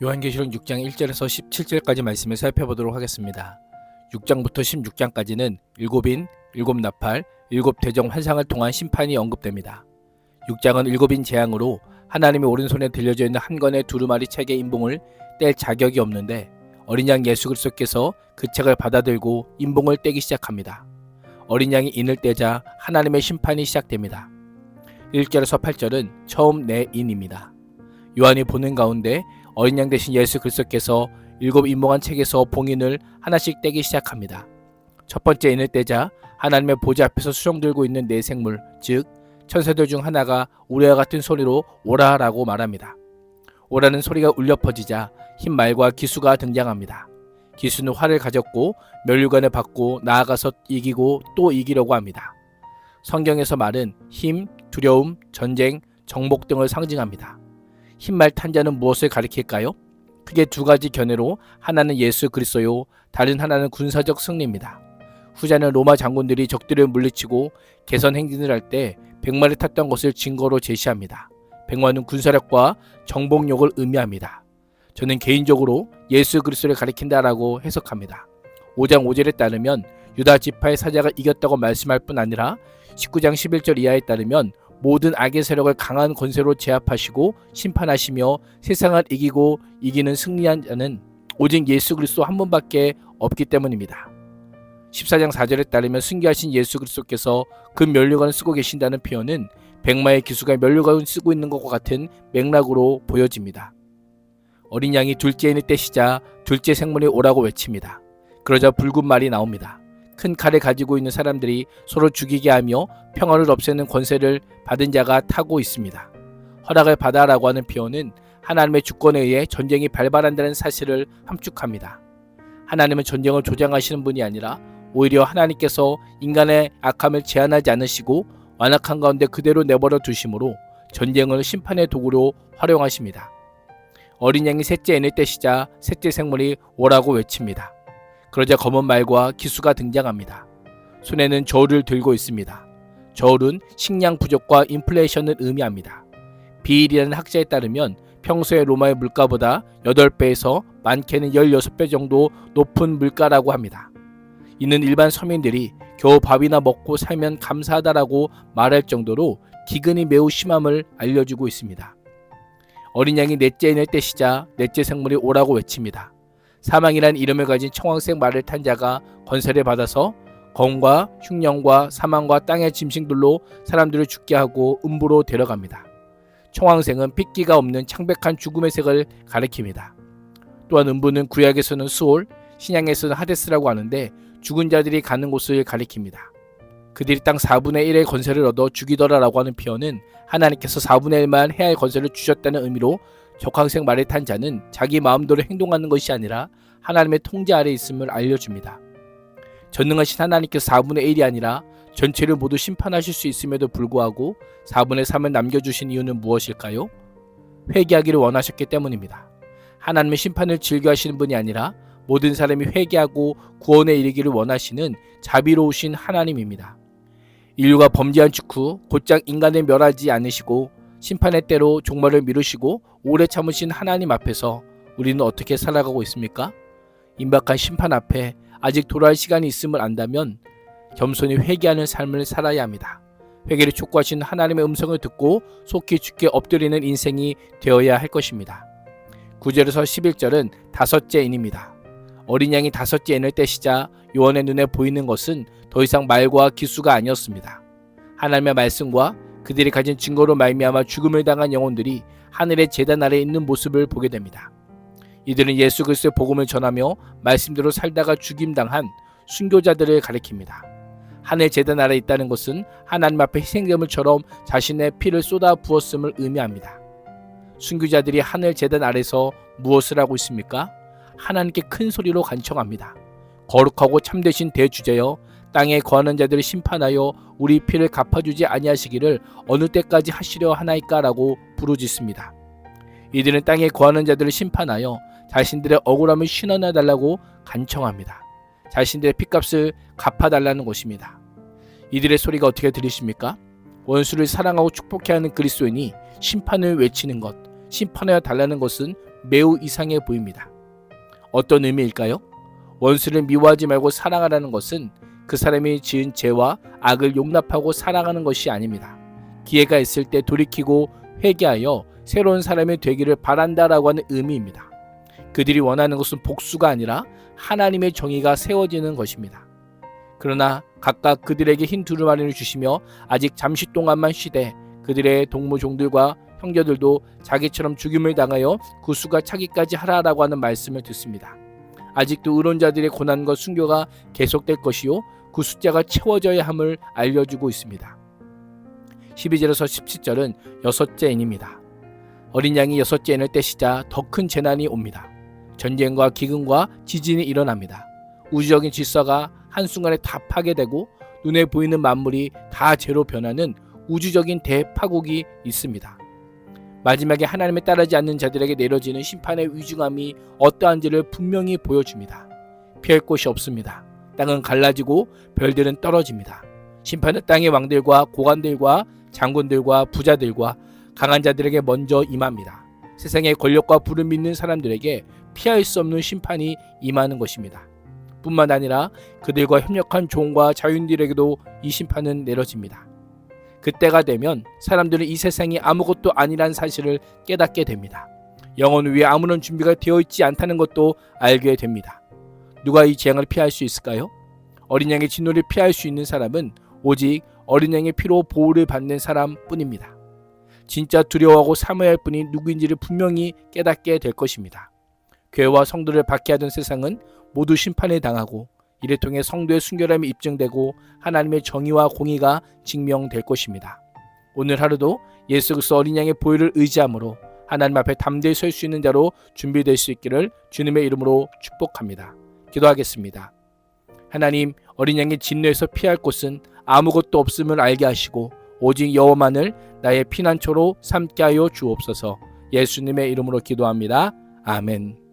요한계시록 6장 1절에서 17절까지 말씀을 살펴보도록 하겠습니다. 6장부터 16장까지는 일곱인, 일곱 나팔, 일곱 대정 환상을 통한 심판이 언급됩니다. 6장은 일곱인 재앙으로 하나님의 오른손에 들려져 있는 한 권의 두루마리 책의 인봉을 뗄 자격이 없는데 어린 양 예수 그리스도께서 그 책을 받아들고 인봉을 떼기 시작합니다. 어린 양이 인을 떼자 하나님의 심판이 시작됩니다. 1절에서 8절은 처음 내 인입니다. 요한이 보는 가운데 어린 양 대신 예수 그리스도께서 일곱 인봉한 책에서 봉인을 하나씩 떼기 시작합니다. 첫 번째 인을 떼자 하나님의 보좌 앞에서 수종 들고 있는 네 생물, 즉 천사들 중 하나가 우레와 같은 소리로 오라라고 말합니다. 오라는 소리가 울려 퍼지자 흰 말과 기수가 등장합니다. 기수는 활을 가졌고 면류관을 받고 나아가서 이기고 또 이기려고 합니다. 성경에서 말은 힘, 두려움, 전쟁, 정복 등을 상징합니다. 흰말 탄 자는 무엇을 가리킬까요? 크게 두 가지 견해로 하나는 예수 그리스도요, 다른 하나는 군사적 승리입니다. 후자는 로마 장군들이 적들을 물리치고 개선 행진을 할 때 백마를 탔던 것을 증거로 제시합니다. 백마는 군사력과 정복력을 의미합니다. 저는 개인적으로 예수 그리스도를 가리킨다라고 해석합니다. 5장 5절에 따르면 유다 지파의 사자가 이겼다고 말씀할 뿐 아니라 19장 11절 이하에 따르면 모든 악의 세력을 강한 권세로 제압하시고 심판하시며 세상을 이기고 이기는 승리한 자는 오직 예수 그리스도 한 분밖에 없기 때문입니다. 14장 4절에 따르면 승리하신 예수 그리스도께서 그 면류관을 쓰고 계신다는 표현은 백마의 기수가 면류관을 쓰고 있는 것과 같은 맥락으로 보여집니다. 어린 양이 둘째 인을 떼시자 둘째 생물이 오라고 외칩니다. 그러자 붉은 말이 나옵니다. 큰 칼을 가지고 있는 사람들이 서로 죽이게 하며 평화를 없애는 권세를 받은 자가 타고 있습니다. 허락을 받아라고 하는 표현은 하나님의 주권에 의해 전쟁이 발발한다는 사실을 함축합니다. 하나님은 전쟁을 조장하시는 분이 아니라 오히려 하나님께서 인간의 악함을 제한하지 않으시고 완악한 가운데 그대로 내버려 두심으로 전쟁을 심판의 도구로 활용하십니다. 어린 양이 셋째 인을 떼시자 셋째 생물이 오라고 외칩니다. 그러자 검은 말과 기수가 등장합니다. 손에는 저울을 들고 있습니다. 저울은 식량 부족과 인플레이션을 의미합니다. 비일이라는 학자에 따르면 평소의 로마의 물가보다 8배에서 많게는 16배 정도 높은 물가라고 합니다. 이는 일반 서민들이 겨우 밥이나 먹고 살면 감사하다라고 말할 정도로 기근이 매우 심함을 알려주고 있습니다. 어린 양이 넷째 인을 떼시자 넷째 생물이 오라고 외칩니다. 사망이란 이름을 가진 청황색 말을 탄 자가 권세를 받아서 검과 흉령과 사망과 땅의 짐승들로 사람들을 죽게 하고 음부로 데려갑니다. 청황색은 핏기가 없는 창백한 죽음의 색을 가리킵니다. 또한 음부는 구약에서는 수올, 신약에서는 하데스라고 하는데 죽은 자들이 가는 곳을 가리킵니다. 그들이 땅 4분의 1의 권세를 얻어 죽이더라라고 하는 표현은 하나님께서 4분의 1만 해야 할 권세를 주셨다는 의미로 적황색 말을 탄 자는 자기 마음대로 행동하는 것이 아니라 하나님의 통제 아래 있음을 알려줍니다. 전능하신 하나님께서 4분의 1이 아니라 전체를 모두 심판하실 수 있음에도 불구하고 4분의 3을 남겨주신 이유는 무엇일까요? 회개하기를 원하셨기 때문입니다. 하나님의 심판을 즐겨하시는 분이 아니라 모든 사람이 회개하고 구원에 이르기를 원하시는 자비로우신 하나님입니다. 인류가 범죄한 직후 곧장 인간을 멸하지 않으시고 심판의 때로 종말을 미루시고 오래 참으신 하나님 앞에서 우리는 어떻게 살아가고 있습니까? 임박한 심판 앞에 아직 돌아올 시간이 있음을 안다면 겸손히 회개하는 삶을 살아야 합니다. 회개를 촉구하신 하나님의 음성을 듣고 속히 주께 엎드리는 인생이 되어야 할 것입니다. 9절에서 11절은 다섯째 인입니다. 어린 양이 다섯째 인을 떼시자 요한의 눈에 보이는 것은 더 이상 말과 기수가 아니었습니다. 하나님의 말씀과 그들이 가진 증거로 말미암아 죽음을 당한 영혼들이 하늘의 제단 아래에 있는 모습을 보게 됩니다. 이들은 예수 그리스도의 복음을 전하며 말씀대로 살다가 죽임당한 순교자들을 가리킵니다. 하늘 제단 아래에 있다는 것은 하나님 앞에 희생제물처럼 자신의 피를 쏟아 부었음을 의미합니다. 순교자들이 하늘 제단 아래서 무엇을 하고 있습니까? 하나님께 큰 소리로 간청합니다. 거룩하고 참되신 대주제여, 땅에 거하는 자들을 심판하여 우리 피를 갚아주지 아니하시기를 어느 때까지 하시려 하나이까라고 부르짖습니다. 이들은 땅에 거하는 자들을 심판하여 자신들의 억울함을 신원해달라고 간청합니다. 자신들의 핏값을 갚아달라는 것입니다. 이들의 소리가 어떻게 들리십니까? 원수를 사랑하고 축복해야 하는 그리스도인이 심판을 외치는 것, 심판하여 달라는 것은 매우 이상해 보입니다. 어떤 의미일까요? 원수를 미워하지 말고 사랑하라는 것은 그 사람이 지은 죄와 악을 용납하고 사랑하는 것이 아닙니다. 기회가 있을 때 돌이키고 회개하여 새로운 사람이 되기를 바란다라고 하는 의미입니다. 그들이 원하는 것은 복수가 아니라 하나님의 정의가 세워지는 것입니다. 그러나 각각 그들에게 흰 두루마리를 주시며 아직 잠시 동안만 쉬되 그들의 동무종들과 형제들도 자기처럼 죽임을 당하여 구수가 차기까지 하라라고 하는 말씀을 듣습니다. 아직도 의론자들의 고난과 순교가 계속될 것이요 그 숫자가 채워져야 함을 알려주고 있습니다. 12절에서 17절은 여섯째 인입니다. 어린 양이 여섯째 인을 떼시자 더 큰 재난이 옵니다. 전쟁과 기근과 지진이 일어납니다. 우주적인 질서가 한순간에 다 파괴되고 눈에 보이는 만물이 다 죄로 변하는 우주적인 대파국이 있습니다. 마지막에 하나님을 따르지 않는 자들에게 내려지는 심판의 위중함이 어떠한지를 분명히 보여줍니다. 피할 곳이 없습니다. 땅은 갈라지고 별들은 떨어집니다. 심판은 땅의 왕들과 고관들과 장군들과 부자들과 강한 자들에게 먼저 임합니다. 세상의 권력과 부를 믿는 사람들에게 피할 수 없는 심판이 임하는 것입니다. 뿐만 아니라 그들과 협력한 종과 자유인들에게도 이 심판은 내려집니다. 그때가 되면 사람들은 이 세상이 아무것도 아니란 사실을 깨닫게 됩니다. 영혼 위에 아무런 준비가 되어 있지 않다는 것도 알게 됩니다. 누가 이 재앙을 피할 수 있을까요? 어린 양의 진노를 피할 수 있는 사람은 오직 어린 양의 피로 보호를 받는 사람뿐입니다. 진짜 두려워하고 사모해야 할 분이 누구인지를 분명히 깨닫게 될 것입니다. 교회와 성도를 박해하던 세상은 모두 심판에 당하고 이를 통해 성도의 순결함이 입증되고 하나님의 정의와 공의가 증명될 것입니다. 오늘 하루도 예수 그리스도 어린 양의 보혈을 의지함으로 하나님 앞에 담대히 설 수 있는 자로 준비될 수 있기를 주님의 이름으로 축복합니다. 기도하겠습니다. 하나님, 어린 양의 진노에서 피할 곳은 아무것도 없음을 알게 하시고 오직 여호와만을 나의 피난처로 삼게 하여 주옵소서. 예수님의 이름으로 기도합니다. 아멘.